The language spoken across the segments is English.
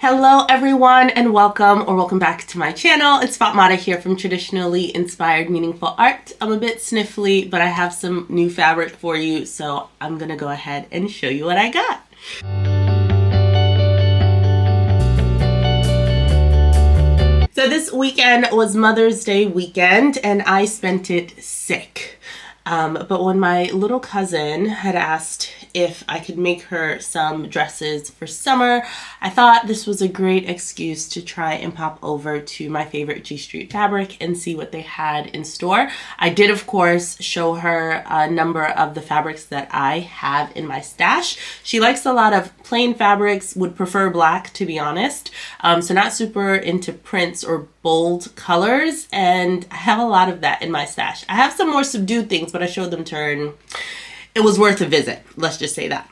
Hello everyone and welcome back to my channel. It's Fatmata here from Traditionally Inspired Meaningful Art. I'm a bit sniffly, but I have some new fabric for you, so I'm gonna go ahead and show you what I got. So this weekend was Mother's Day weekend and I spent it sick. But when my little cousin had asked if I could make her some dresses for summer, I thought this was a great excuse to try and pop over to my favorite Street Fabric and see what they had in store. I did, of course, show her a number of the fabrics that I have in my stash. She likes a lot of plain fabrics, would prefer black, to be honest. So not super into prints or bold colors, and I have a lot of that in my stash. I have some more subdued things, but I showed them to her and it was worth a visit, let's just say that.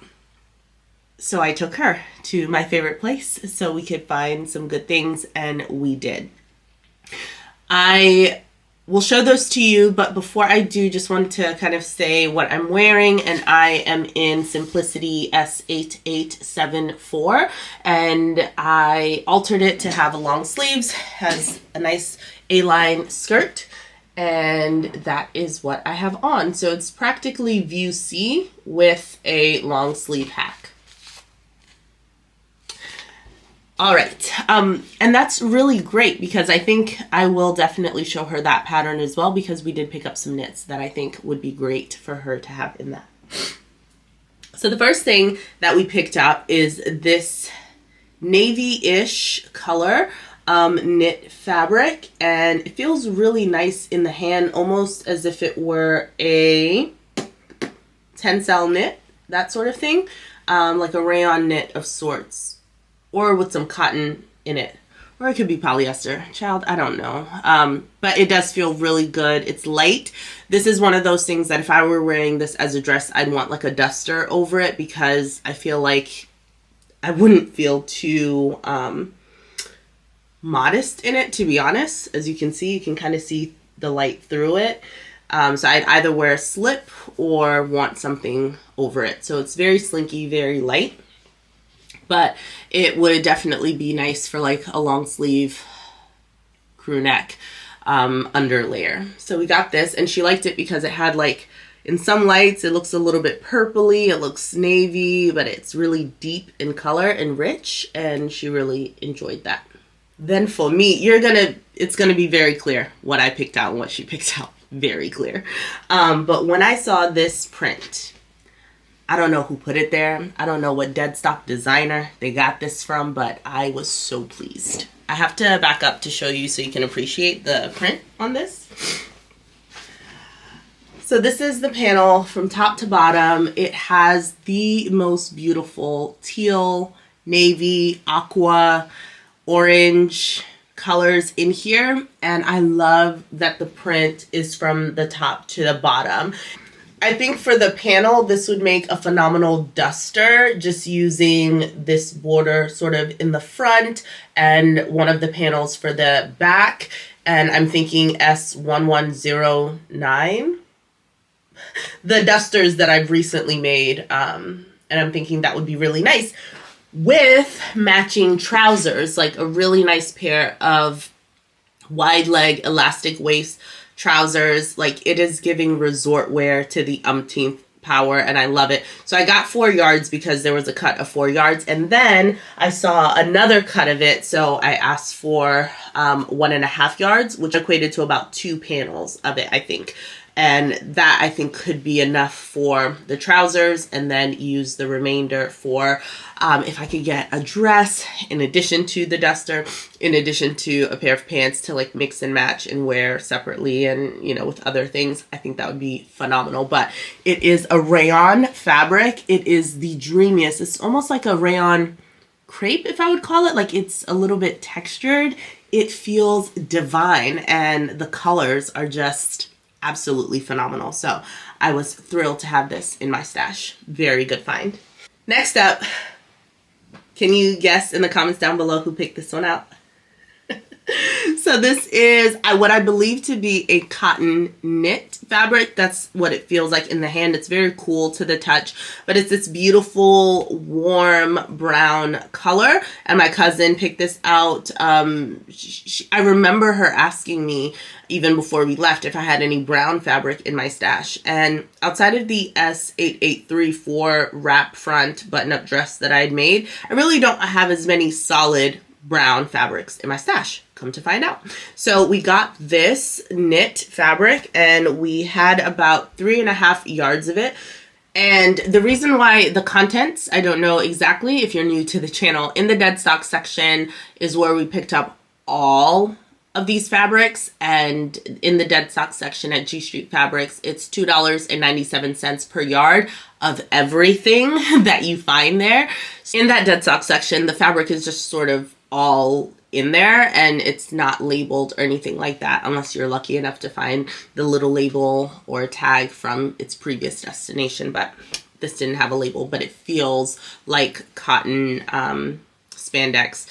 So I took her to my favorite place so we could find some good things, and we did. I will show those to you, but before I do, just want to kind of say what I'm wearing, and I am in Simplicity S8874, and I altered it to have a long sleeves, has a nice A-line skirt, and that is what I have on. So it's practically view C with a long sleeve hack. All right, and that's really great because I think I will definitely show her that pattern as well, because we did pick up some knits that I think would be great for her to have in that. So the first thing that we picked up is this navy-ish color knit fabric, and it feels really nice in the hand, almost as if it were a tencel knit, that sort of thing, like a rayon knit of sorts, or with some cotton in it, or it could be polyester. Child, I don't know, but it does feel really good. It's light. This is one of those things that if I were wearing this as a dress, I'd want like a duster over it, because I feel like I wouldn't feel too modest in it, to be honest. As you can see, you can kind of see the light through it. So I'd either wear a slip or want something over it. So it's very slinky, very light, but it would definitely be nice for like a long sleeve crew neck under layer. So we got this, and she liked it because it had, like, in some lights it looks a little bit purpley, it looks navy, but it's really deep in color and rich, and she really enjoyed that. Then for me, it's gonna be very clear what I picked out and what she picked out. Very clear. But when I saw this print, I don't know who put it there. I don't know what dead stock designer they got this from, but I was so pleased. I have to back up to show you so you can appreciate the print on this. So this is the panel from top to bottom. It has the most beautiful teal, navy, aqua, orange colors in here, and I love that the print is from the top to the bottom. I think for the panel, this would make a phenomenal duster, just using this border sort of in the front and one of the panels for the back. And I'm thinking S1109, the dusters that I've recently made, and I'm thinking that would be really nice with matching trousers, like a really nice pair of wide leg elastic waist trousers. Like, it is giving resort wear to the umpteenth power, and I love it. So I got 4 yards because there was a cut of 4 yards, and then I saw another cut of it, so I asked for 1.5 yards, which equated to about 2 panels of it, I think. And that, I think, could be enough for the trousers, and then use the remainder for if I could get a dress in addition to the duster, in addition to a pair of pants to like mix and match and wear separately, and, you know, with other things. I think that would be phenomenal. But it is a rayon fabric. It is the dreamiest. It's almost like a rayon crepe, if I would call it. Like, it's a little bit textured. It feels divine, and the colors are just absolutely phenomenal. So I was thrilled to have this in my stash. Very good find. Next up, can you guess in the comments down below who picked this one out? So this is what I believe to be a cotton knit fabric. That's what it feels like in the hand. It's very cool to the touch, but it's this beautiful, warm brown color. And my cousin picked this out. I remember her asking me even before we left if I had any brown fabric in my stash. And outside of the S8834 wrap front button-up dress that I had made, I really don't have as many solid brown fabrics in my stash, come to find out. So we got this knit fabric and we had about 3.5 yards of it. And the reason why the contents, I don't know exactly if you're new to the channel, in the dead stock section is where we picked up all of these fabrics, and in the dead stock section at Street Fabrics, it's $2.97 per yard of everything that you find there. In that dead stock section, the fabric is just sort of all in there and it's not labeled or anything like that unless you're lucky enough to find the little label or tag from its previous destination. But this didn't have a label, but it feels like cotton spandex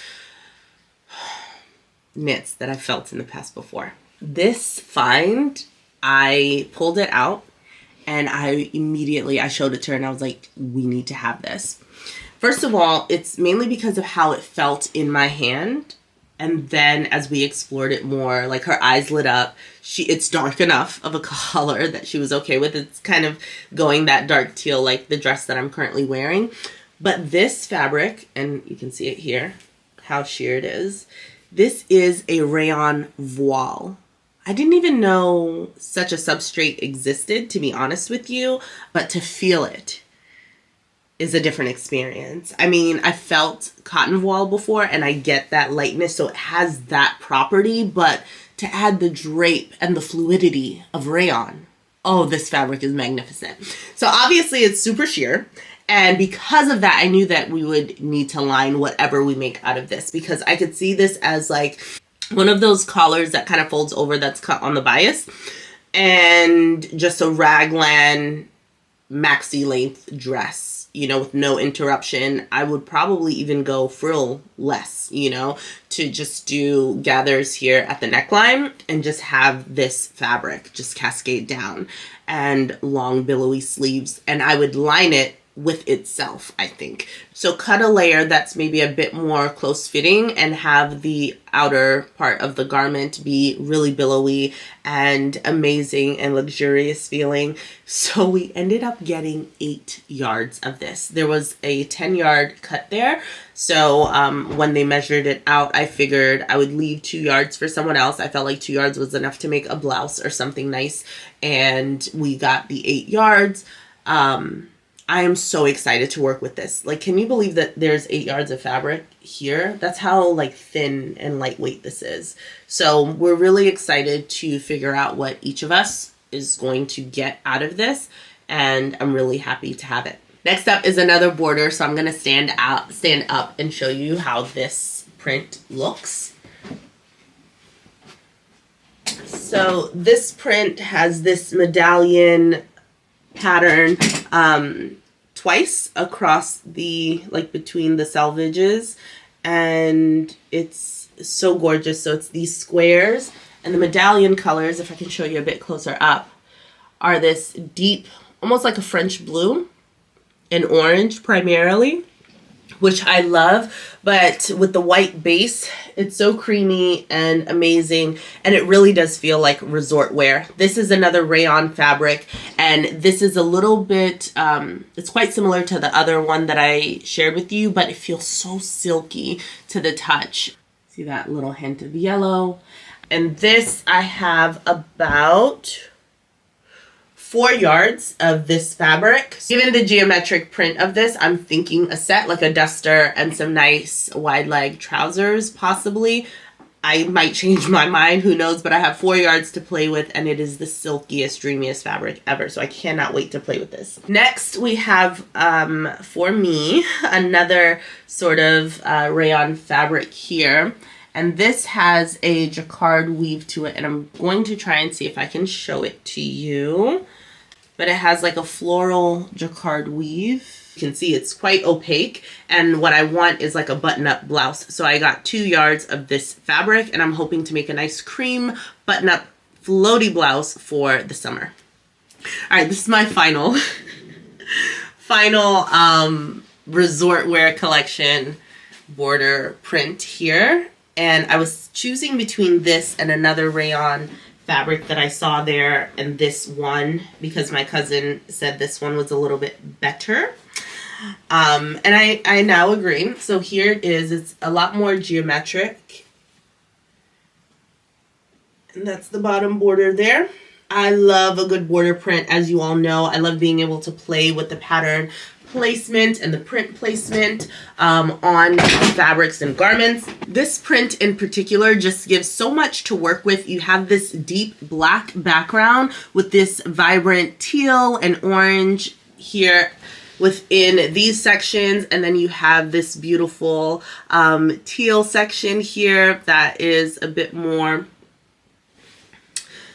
knits that I've felt in the past before. This find, I pulled it out and I showed it to her and I was like, we need to have this. First of all, it's mainly because of how it felt in my hand. And then as we explored it more, like her eyes lit up. It's dark enough of a color that she was okay with. It's kind of going that dark teal like the dress that I'm currently wearing. But this fabric, and you can see it here, how sheer it is. This is a rayon voile. I didn't even know such a substrate existed, to be honest with you, but to feel it is a different experience. I mean, I felt cotton voile before and I get that lightness, so it has that property, but to add the drape and the fluidity of rayon, oh, this fabric is magnificent. So obviously it's super sheer. And because of that, I knew that we would need to line whatever we make out of this, because I could see this as like one of those collars that kind of folds over that's cut on the bias, and just a raglan maxi length dress, you know, with no interruption. I would probably even go frill less, you know, to just do gathers here at the neckline and just have this fabric just cascade down and long billowy sleeves. And I would line it with itself, I think. So cut a layer that's maybe a bit more close fitting and have the outer part of the garment be really billowy and amazing and luxurious feeling. So we ended up getting 8 yards of this. There was a 10-yard cut there. So when they measured it out, I figured I would leave 2 yards for someone else. I felt like 2 yards was enough to make a blouse or something nice. And we got the 8 yards. I am so excited to work with this. Like, can you believe that there's 8 yards of fabric here? That's how like thin and lightweight this is. So we're really excited to figure out what each of us is going to get out of this. And I'm really happy to have it. Next up is another border. So I'm going to stand up and show you how this print looks. So this print has this medallion pattern twice across the, like between the selvages, and it's so gorgeous. So it's these squares, and the medallion colors, if I can show you a bit closer up, are this deep, almost like a French blue and orange primarily, which I love, but with the white base, it's so creamy and amazing, and it really does feel like resort wear. This is another rayon fabric, and this is a little bit, it's quite similar to the other one that I shared with you, but it feels so silky to the touch. See that little hint of yellow? And this, I have about 4 yards of this fabric. Given the geometric print of this, I'm thinking a set, like a duster and some nice wide leg trousers, possibly. I might change my mind, who knows, but I have 4 yards to play with, and it is the silkiest, dreamiest fabric ever, so I cannot wait to play with this. Next, we have, for me, another sort of rayon fabric here. And this has a jacquard weave to it, and I'm going to try and see if I can show it to you. But it has like a floral jacquard weave. You can see it's quite opaque, and what I want is like a button-up blouse. So I got 2 yards of this fabric, and I'm hoping to make a nice cream button-up floaty blouse for the summer. All right, this is my final resort wear collection border print here, and I was choosing between this and another rayon fabric that I saw there and this one because my cousin said this one was a little bit better. And I now agree. So here it is. It's a lot more geometric. And that's the bottom border there. I love a good border print. As you all know, I love being able to play with the pattern placement and the print placement on fabrics and garments. This print in particular just gives so much to work with. You have this deep black background with this vibrant teal and orange here within these sections, and then you have this beautiful teal section here that is a bit more,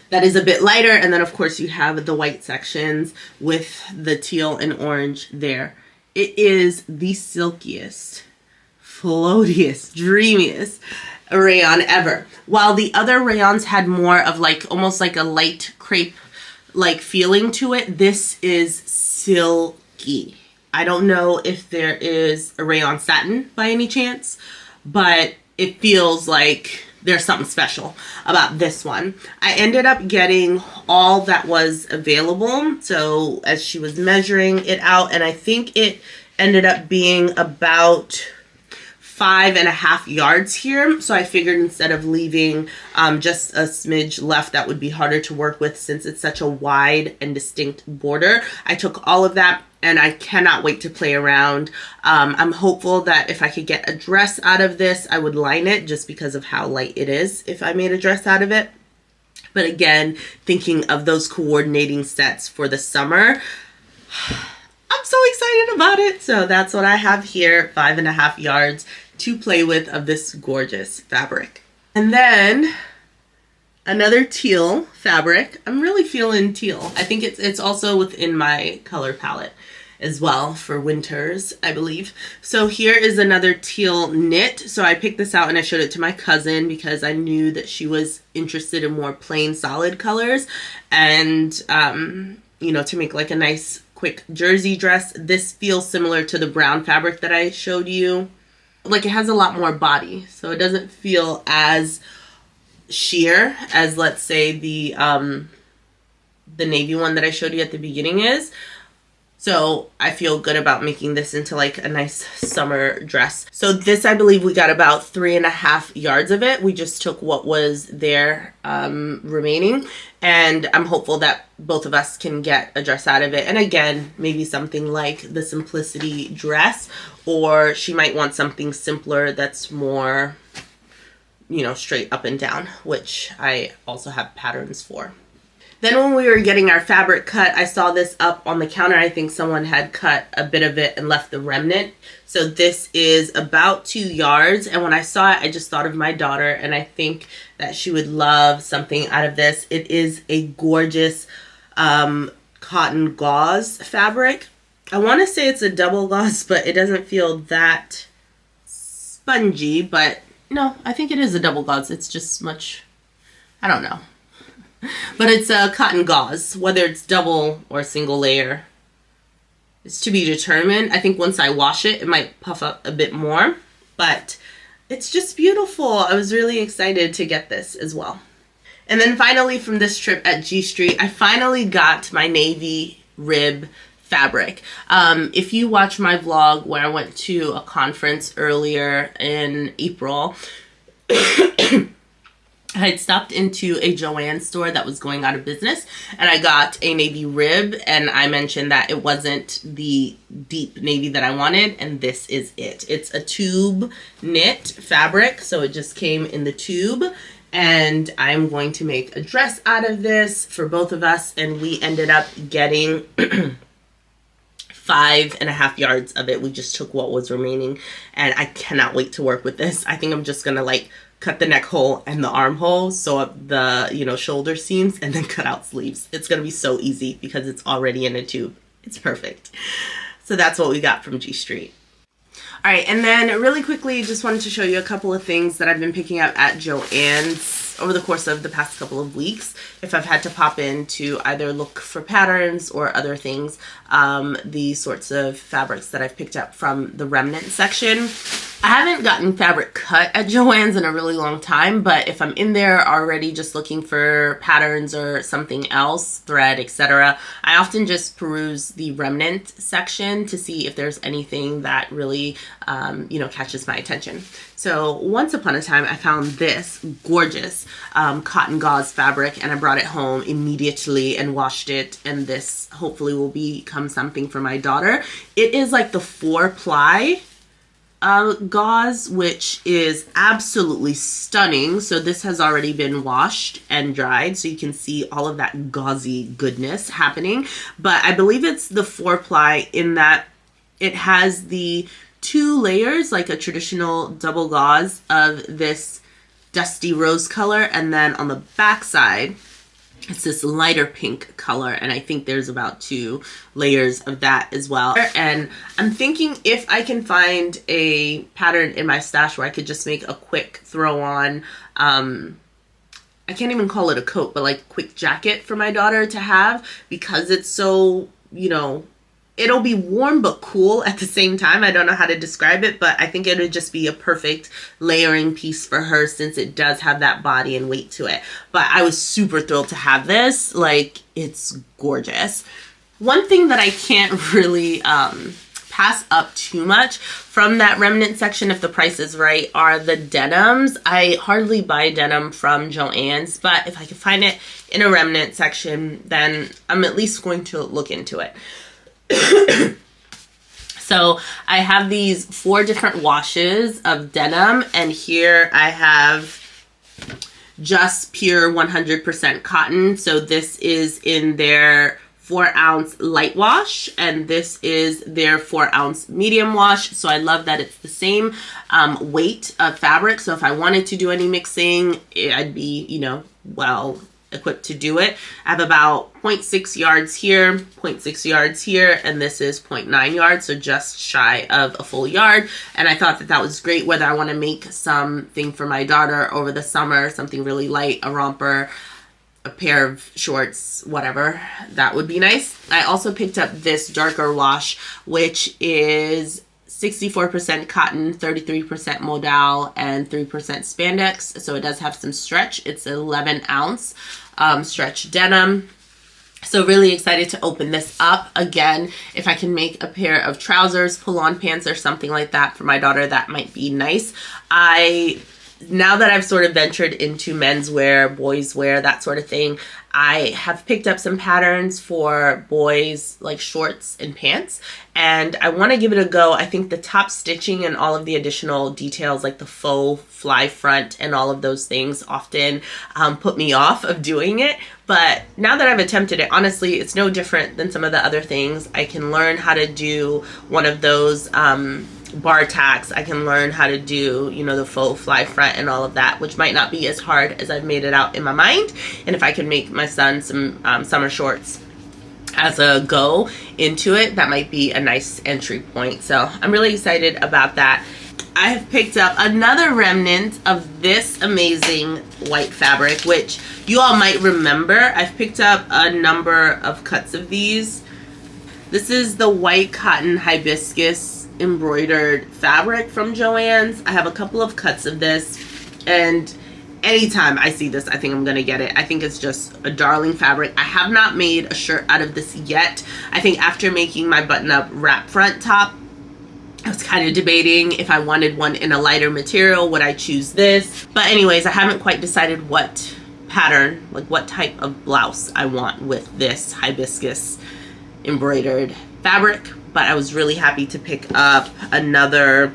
that is a bit lighter, and then of course you have the white sections with the teal and orange there. It is the silkiest, floatiest, dreamiest rayon ever. While the other rayons had more of like almost like a light crepe like feeling to it, this is silky. I don't know if there is a rayon satin by any chance, but it feels like there's something special about this one. I ended up getting all that was available. So as she was measuring it out, and I think it ended up being about 5.5 yards here. So I figured instead of leaving just a smidge left that would be harder to work with since it's such a wide and distinct border, I took all of that, and I cannot wait to play around. I'm hopeful that if I could get a dress out of this, I would line it just because of how light it is if I made a dress out of it. But again, thinking of those coordinating sets for the summer, I'm so excited about it. So that's what I have here, 5.5 yards to play with of this gorgeous fabric. And then another teal fabric. I'm really feeling teal. I think it's also within my color palette as well for winters, I believe. So here is another teal knit. So I picked this out and I showed it to my cousin because I knew that she was interested in more plain solid colors, and you know, to make like a nice quick jersey dress. This feels similar to the brown fabric that I showed you. Like it has a lot more body, so it doesn't feel as sheer as, let's say, the navy one that I showed you at the beginning is. So I feel good about making this into like a nice summer dress. So this, I believe we got about 3.5 yards of it. We just took what was there remaining, and I'm hopeful that both of us can get a dress out of it. And again, maybe something like the simplicity dress, or she might want something simpler that's more, you know, straight up and down, which I also have patterns for. Then when we were getting our fabric cut, I saw this up on the counter. I think someone had cut a bit of it and left the remnant. So this is about 2 yards. And when I saw it, I just thought of my daughter, and I think that she would love something out of this. It is a gorgeous cotton gauze fabric. I want to say it's a double gauze, but it doesn't feel that spongy. But no, I think it is a double gauze. It's just much, I don't know. But it's a cotton gauze, whether it's double or single layer. It's to be determined. I think once I wash it, it might puff up a bit more, but it's just beautiful. I was really excited to get this as well. And then finally, from this trip at G Street, I finally got my navy rib fabric. If you watch my vlog where I went to a conference earlier in April, I had stopped into a JoAnn store that was going out of business, and I got a navy rib, and I mentioned that it wasn't the deep navy that I wanted, and this is it. It's a tube knit fabric, so it just came in the tube, and I'm going to make a dress out of this for both of us, and we ended up getting 5.5 yards of it. We just took what was remaining, and I cannot wait to work with this. I think I'm just gonna like cut the neck hole and the armhole, sew up the, you know, shoulder seams, and then cut out sleeves. It's gonna be so easy because it's already in a tube. It's perfect. So that's what we got from G Street. All right, and then really quickly, just wanted to show you a couple of things that I've been picking up at JoAnn's over the course of the past couple of weeks. If I've had to pop in to either look for patterns or other things, the sorts of fabrics that I've picked up from the Remnants section. I haven't gotten fabric cut at JoAnn's in a really long time, but if I'm in there already just looking for patterns or something else, thread, etc., I often just peruse the Remnant section to see if there's anything that really, catches my attention. So once upon a time, I found this gorgeous cotton gauze fabric, and I brought it home immediately and washed it, and this hopefully will become something for my daughter. It is like the 4-ply gauze, which is absolutely stunning. So this has already been washed and dried, so you can see all of that gauzy goodness happening. But I believe it's the 4-ply in that it has the 2 layers, like a traditional double gauze of this dusty rose color, and then on the back side it's this lighter pink color, and I think there's about 2 layers of that as well. And I'm thinking if I can find a pattern in my stash where I could just make a quick throw on, I can't even call it a coat, but like quick jacket for my daughter to have, because it's so, it'll be warm but cool at the same time. I don't know how to describe it, but I think it would just be a perfect layering piece for her since it does have that body and weight to it. But I was super thrilled to have this. Like, it's gorgeous. One thing that I can't really pass up too much from that Remnant section, if the price is right, are the denims. I hardly buy denim from JoAnn's, but if I can find it in a Remnant section, then I'm at least going to look into it. So I have these 4 different washes of denim, and here I have just pure 100% cotton. So this is in their 4-ounce light wash, and this is their 4-ounce medium wash. So I love that it's the same weight of fabric. So if I wanted to do any mixing, I'd be, well equipped to do it. I have about 0.6 yards here, 0.6 yards here, and this is 0.9 yards, so just shy of a full yard. And I thought that that was great, whether I want to make something for my daughter over the summer, something really light, a romper, a pair of shorts, whatever, that would be nice. I also picked up this darker wash, which is 64% cotton, 33% modal, and 3% spandex. So it does have some stretch. It's 11-ounce stretch denim. So really excited to open this up. Again, if I can make a pair of trousers, pull-on pants, or something like that for my daughter, that might be nice. Now that I've sort of ventured into menswear, boys wear, that sort of thing, I have picked up some patterns for boys, like shorts and pants, and I want to give it a go. I think the top stitching and all of the additional details, like the faux fly front and all of those things, often put me off of doing it. But now that I've attempted it, honestly, it's no different than some of the other things. I can learn how to do one of those bar tacks. I can learn how to do, the faux fly front and all of that, which might not be as hard as I've made it out in my mind. And if I can make my son some summer shorts as a go into it, that might be a nice entry point. So I'm really excited about that. I have picked up another remnant of this amazing white fabric, which you all might remember. I've picked up a number of cuts of these. This is the white cotton hibiscus embroidered fabric from JoAnn's. I have a couple of cuts of this, and anytime I see this, I think I'm gonna get it. I think it's just a darling fabric. I have not made a shirt out of this yet. I think after making my button-up wrap front top, I was kind of debating if I wanted one in a lighter material, would I choose this? But anyways, I haven't quite decided what pattern, like what type of blouse I want with this hibiscus embroidered fabric. But I was really happy to pick up another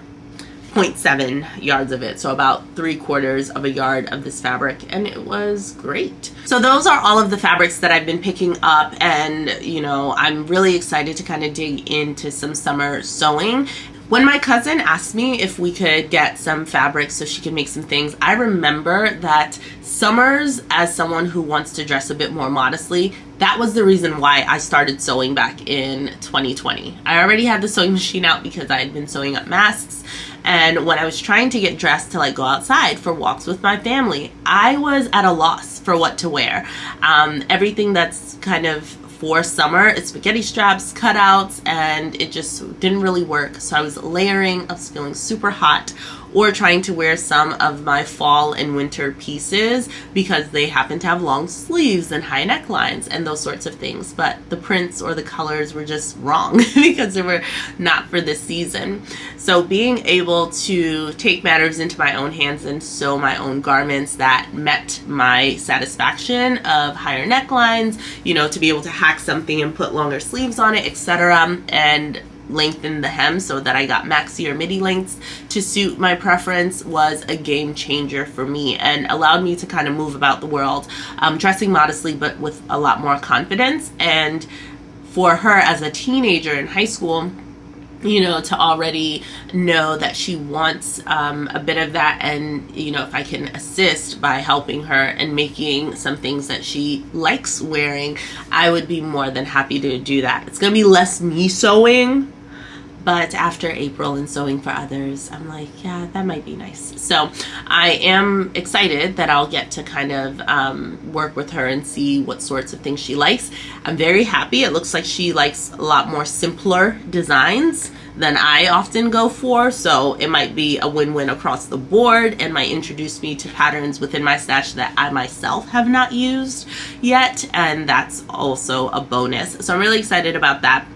0.7 yards of it, so about 3/4 of a yard of this fabric, and it was great. So those are all of the fabrics that I've been picking up, and I'm really excited to kind of dig into some summer sewing. When my cousin asked me if we could get some fabrics so she could make some things, I remember that summers, as someone who wants to dress a bit more modestly, that was the reason why I started sewing back in 2020. I already had the sewing machine out because I had been sewing up masks. And when I was trying to get dressed to like go outside for walks with my family, I was at a loss for what to wear. Everything that's kind of for summer, it's spaghetti straps, cutouts, and it just didn't really work. So I was layering, I was feeling super hot, or trying to wear some of my fall and winter pieces because they happen to have long sleeves and high necklines and those sorts of things. But the prints or the colors were just wrong because they were not for this season. So being able to take matters into my own hands and sew my own garments that met my satisfaction of higher necklines, you know, to be able to hack something and put longer sleeves on it, etc., and lengthen the hem so that I got maxi or midi lengths to suit my preference was a game changer for me and allowed me to kind of move about the world, dressing modestly but with a lot more confidence. And for her as a teenager in high school, you know, to already know that she wants a bit of that, and you know, if I can assist by helping her and making some things that she likes wearing, I would be more than happy to do that. It's gonna be less me sewing, but after April and sewing for others, I'm like, yeah, that might be nice. So I am excited that I'll get to kind of work with her and see what sorts of things she likes. I'm very happy. It looks like she likes a lot more simpler designs than I often go for. So it might be a win-win across the board and might introduce me to patterns within my stash that I myself have not used yet. And that's also a bonus. So I'm really excited about that.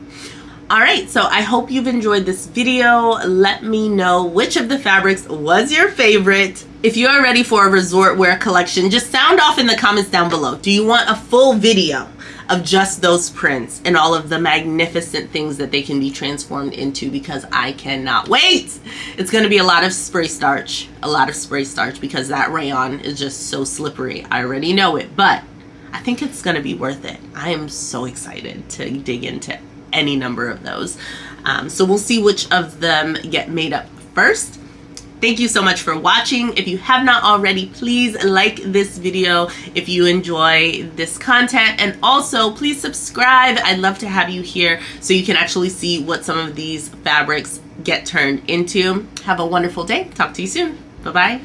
Alright, so I hope you've enjoyed this video. Let me know which of the fabrics was your favorite. If you are ready for a resort wear collection, just sound off in the comments down below. Do you want a full video of just those prints and all of the magnificent things that they can be transformed into? Because I cannot wait. It's going to be a lot of spray starch, because that rayon is just so slippery. I already know it, but I think it's going to be worth it. I am so excited to dig into any number of those. So we'll see which of them get made up first. Thank you so much for watching. If you have not already, please like this video if you enjoy this content, and also please subscribe. I'd love to have you here so you can actually see what some of these fabrics get turned into. Have a wonderful day. Talk to you soon. Bye-bye.